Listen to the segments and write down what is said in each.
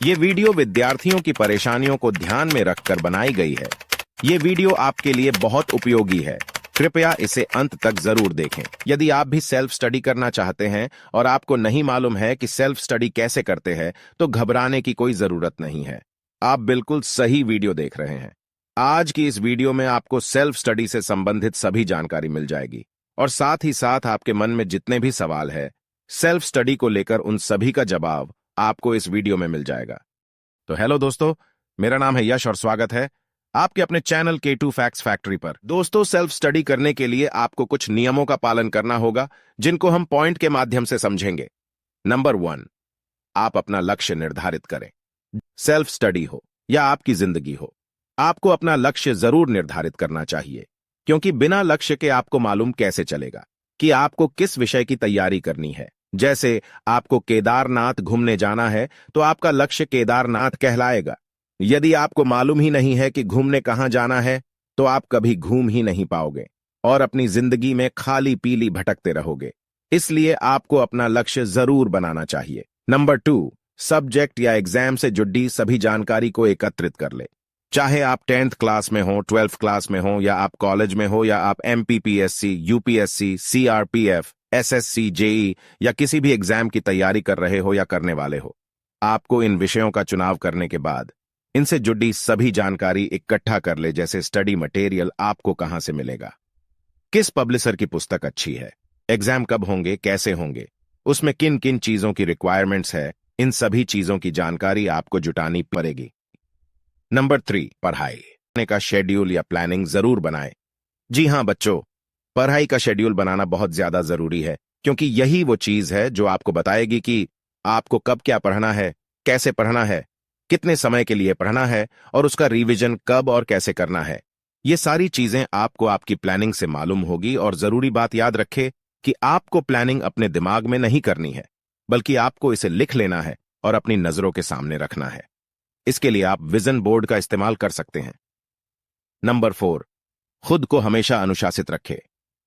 ये वीडियो विद्यार्थियों की परेशानियों को ध्यान में रखकर बनाई गई है। ये वीडियो आपके लिए बहुत उपयोगी है। कृपया इसे अंत तक जरूर देखें। यदि आप भी सेल्फ स्टडी करना चाहते हैं और आपको नहीं मालूम है कि सेल्फ स्टडी कैसे करते हैं, तो घबराने की कोई जरूरत नहीं है। आप बिल्कुल सही वीडियो देख रहे हैं। आज की इस वीडियो में आपको सेल्फ स्टडी से संबंधित सभी जानकारी मिल जाएगी और साथ ही साथ आपके मन में जितने भी सवाल है सेल्फ स्टडी को लेकर, उन सभी का जवाब आपको इस वीडियो में मिल जाएगा। तो हेलो दोस्तों, मेरा नाम है यश और स्वागत है आपके अपने चैनल K2 फैक्ट्स फैक्ट्री पर। दोस्तों, सेल्फ स्टडी करने के लिए आपको कुछ नियमों का पालन करना होगा, जिनको हम पॉइंट के माध्यम से समझेंगे। नंबर 1, आप अपना लक्ष्य निर्धारित करें। सेल्फ स्टडी हो या आपकी जिंदगी हो, आपको अपना लक्ष्य जरूर निर्धारित करना चाहिए, क्योंकि बिना लक्ष्य के आपको मालूम कैसे चलेगा कि आपको किस विषय की तैयारी करनी है। जैसे आपको केदारनाथ घूमने जाना है, तो आपका लक्ष्य केदारनाथ कहलाएगा। यदि आपको मालूम ही नहीं है कि घूमने कहां जाना है, तो आप कभी घूम ही नहीं पाओगे और अपनी जिंदगी में खाली पीली भटकते रहोगे। इसलिए आपको अपना लक्ष्य जरूर बनाना चाहिए। नंबर 2, सब्जेक्ट या एग्जाम से जुड़ी सभी जानकारी को एकत्रित कर ले। चाहे आप 10th क्लास में हो, 12th क्लास में हो, या आप कॉलेज में हो, या आप MPPSC, UPSC, CRPF, SSC, JEE या किसी भी एग्जाम की तैयारी कर रहे हो या करने वाले हो, आपको इन विषयों का चुनाव करने के बाद इनसे जुड़ी सभी जानकारी इकट्ठा कर ले। जैसे स्टडी मटेरियल आपको कहां से मिलेगा, किस पब्लिशर की पुस्तक अच्छी है, एग्जाम कब होंगे, कैसे होंगे, उसमें किन किन चीजों की रिक्वायरमेंट्स है, इन सभी चीजों की जानकारी आपको जुटानी पड़ेगी। नंबर 3, पढ़ाई का शेड्यूल या प्लानिंग जरूर बनाएं। जी हां बच्चों, पढ़ाई का शेड्यूल बनाना बहुत ज्यादा जरूरी है, क्योंकि यही वो चीज है जो आपको बताएगी कि आपको कब क्या पढ़ना है, कैसे पढ़ना है, कितने समय के लिए पढ़ना है और उसका रिवीजन कब और कैसे करना है। ये सारी चीजें आपको आपकी प्लानिंग से मालूम होगी। और जरूरी बात याद रखें कि आपको प्लानिंग अपने दिमाग में नहीं करनी है, बल्कि आपको इसे लिख लेना है और अपनी नजरों के सामने रखना है। इसके लिए आप विजन बोर्ड का इस्तेमाल कर सकते हैं। नंबर 4, खुद को हमेशा अनुशासित रखें।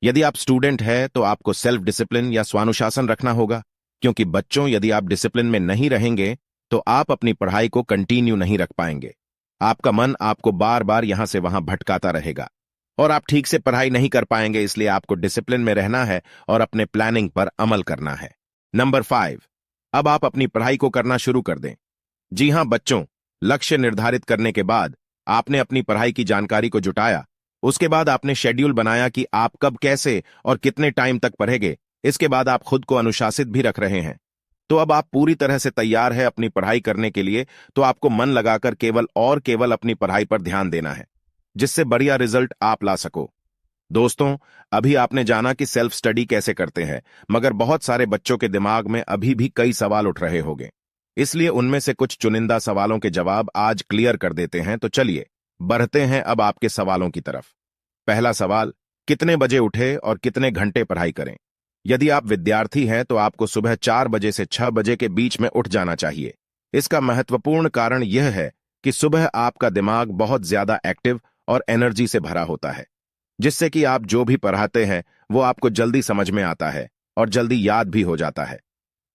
यदि आप स्टूडेंट हैं, तो आपको सेल्फ डिसिप्लिन या स्वानुशासन रखना होगा, क्योंकि बच्चों, यदि आप डिसिप्लिन में नहीं रहेंगे तो आप अपनी पढ़ाई को कंटिन्यू नहीं रख पाएंगे। आपका मन आपको बार बार यहां से वहां भटकाता रहेगा और आप ठीक से पढ़ाई नहीं कर पाएंगे। इसलिए आपको डिसिप्लिन में रहना है और अपने प्लानिंग पर अमल करना है। नंबर 5, अब आप अपनी पढ़ाई को करना शुरू कर दें। जी हां बच्चों, लक्ष्य निर्धारित करने के बाद आपने अपनी पढ़ाई की जानकारी को जुटाया। उसके बाद आपने शेड्यूल बनाया कि आप कब, कैसे और कितने टाइम तक पढ़ेंगे। इसके बाद आप खुद को अनुशासित भी रख रहे हैं। तो अब आप पूरी तरह से तैयार है अपनी पढ़ाई करने के लिए। तो आपको मन लगाकर केवल और केवल अपनी पढ़ाई पर ध्यान देना है, जिससे बढ़िया रिजल्ट आप ला सको। दोस्तों, अभी आपने जाना कि सेल्फ स्टडी कैसे करते हैं, मगर बहुत सारे बच्चों के दिमाग में अभी भी कई सवाल उठ रहे होंगे। इसलिए उनमें से कुछ चुनिंदा सवालों के जवाब आज क्लियर कर देते हैं। तो चलिए बढ़ते हैं अब आपके सवालों की तरफ। पहला सवाल, कितने बजे उठे और कितने घंटे पढ़ाई करें? यदि आप विद्यार्थी हैं, तो आपको सुबह 4 बजे से 6 बजे के बीच में उठ जाना चाहिए। इसका महत्वपूर्ण कारण यह है कि सुबह आपका दिमाग बहुत ज्यादा एक्टिव और एनर्जी से भरा होता है, जिससे कि आप जो भी पढ़ाते हैं वो आपको जल्दी समझ में आता है और जल्दी याद भी हो जाता है।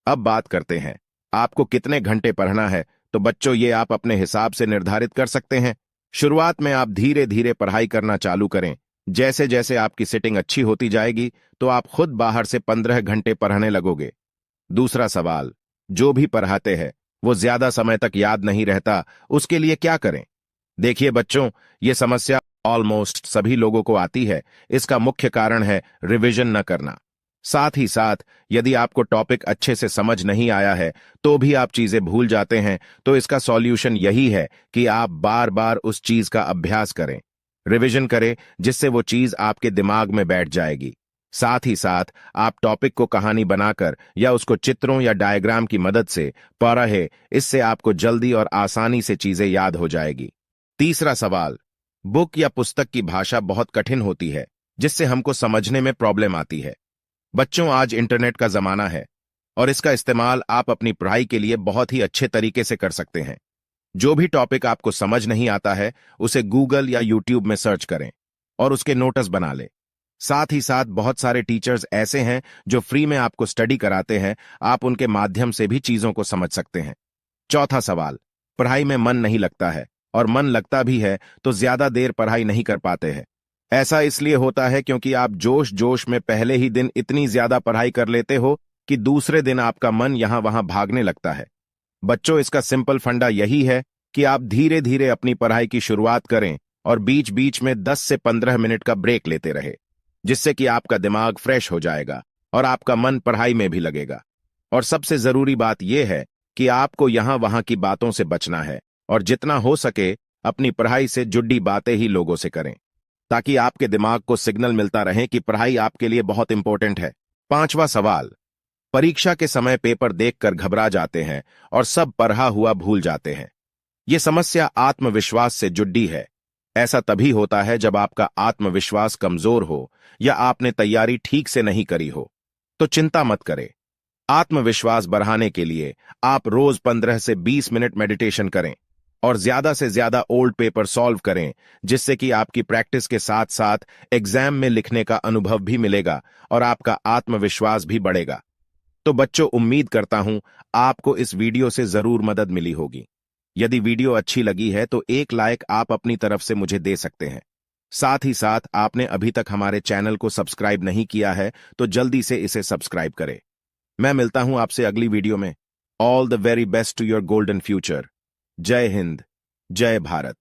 अब बात करते हैं आपको कितने घंटे पढ़ना है। तो बच्चों, ये आप अपने हिसाब से निर्धारित कर सकते हैं। शुरुआत में आप धीरे धीरे पढ़ाई करना चालू करें। जैसे जैसे आपकी सेटिंग अच्छी होती जाएगी, तो आप खुद बाहर से 15 घंटे पढ़ने लगोगे। दूसरा सवाल, जो भी पढ़ाते हैं वो ज्यादा समय तक याद नहीं रहता, उसके लिए क्या करें? देखिए बच्चों, ये समस्या ऑलमोस्ट सभी लोगों को आती है। इसका मुख्य कारण है रिवीजन न करना। साथ ही साथ यदि आपको टॉपिक अच्छे से समझ नहीं आया है, तो भी आप चीजें भूल जाते हैं, तो इसका सॉल्यूशन यही है कि आप बार बार उस चीज का अभ्यास करें, रिवीजन करें, जिससे वो चीज आपके दिमाग में बैठ जाएगी। साथ ही साथ आप टॉपिक को कहानी बनाकर या उसको चित्रों या डायग्राम की मदद से पढ़ें। इससे आपको जल्दी और आसानी से चीजें याद हो जाएगी। तीसरा सवाल, बुक या पुस्तक की भाषा बहुत कठिन होती है, जिससे हमको समझने में प्रॉब्लम आती है। बच्चों, आज इंटरनेट का जमाना है और इसका इस्तेमाल आप अपनी पढ़ाई के लिए बहुत ही अच्छे तरीके से कर सकते हैं। जो भी टॉपिक आपको समझ नहीं आता है, उसे गूगल या यूट्यूब में सर्च करें और उसके नोट्स बना लें। साथ ही साथ बहुत सारे टीचर्स ऐसे हैं जो फ्री में आपको स्टडी कराते हैं। आप उनके माध्यम से भी चीजों को समझ सकते हैं। चौथा सवाल, पढ़ाई में मन नहीं लगता है, और मन लगता भी है तो ज्यादा देर पढ़ाई नहीं कर पाते हैं। ऐसा इसलिए होता है क्योंकि आप जोश जोश में पहले ही दिन इतनी ज्यादा पढ़ाई कर लेते हो कि दूसरे दिन आपका मन यहां वहां भागने लगता है। बच्चों, इसका सिंपल फंडा यही है कि आप धीरे धीरे अपनी पढ़ाई की शुरुआत करें और बीच बीच में 10 से 15 मिनट का ब्रेक लेते रहे, जिससे कि आपका दिमाग फ्रेश हो जाएगा और आपका मन पढ़ाई में भी लगेगा। और सबसे जरूरी बात यह है कि आपको यहां वहां की बातों से बचना है और जितना हो सके अपनी पढ़ाई से जुड़ी बातें ही लोगों से करें, ताकि आपके दिमाग को सिग्नल मिलता रहे कि पढ़ाई आपके लिए बहुत इंपॉर्टेंट है। 5वां सवाल, परीक्षा के समय पेपर देखकर घबरा जाते हैं और सब पढ़ा हुआ भूल जाते हैं। यह समस्या आत्मविश्वास से जुड़ी है। ऐसा तभी होता है जब आपका आत्मविश्वास कमजोर हो या आपने तैयारी ठीक से नहीं करी हो। तो चिंता मत करें। आत्मविश्वास बढ़ाने के लिए आप रोज 15 से 20 मिनट मेडिटेशन करें और ज्यादा से ज्यादा ओल्ड पेपर सॉल्व करें, जिससे कि आपकी प्रैक्टिस के साथ साथ एग्जाम में लिखने का अनुभव भी मिलेगा और आपका आत्मविश्वास भी बढ़ेगा। तो बच्चों, उम्मीद करता हूं आपको इस वीडियो से जरूर मदद मिली होगी। यदि वीडियो अच्छी लगी है तो एक लाइक आप अपनी तरफ से मुझे दे सकते हैं। साथ ही साथ आपने अभी तक हमारे चैनल को सब्सक्राइब नहीं किया है तो जल्दी से इसे सब्सक्राइब करें। मैं मिलता हूं आपसे अगली वीडियो में। All the very best to your golden future. जय हिंद, जय भारत।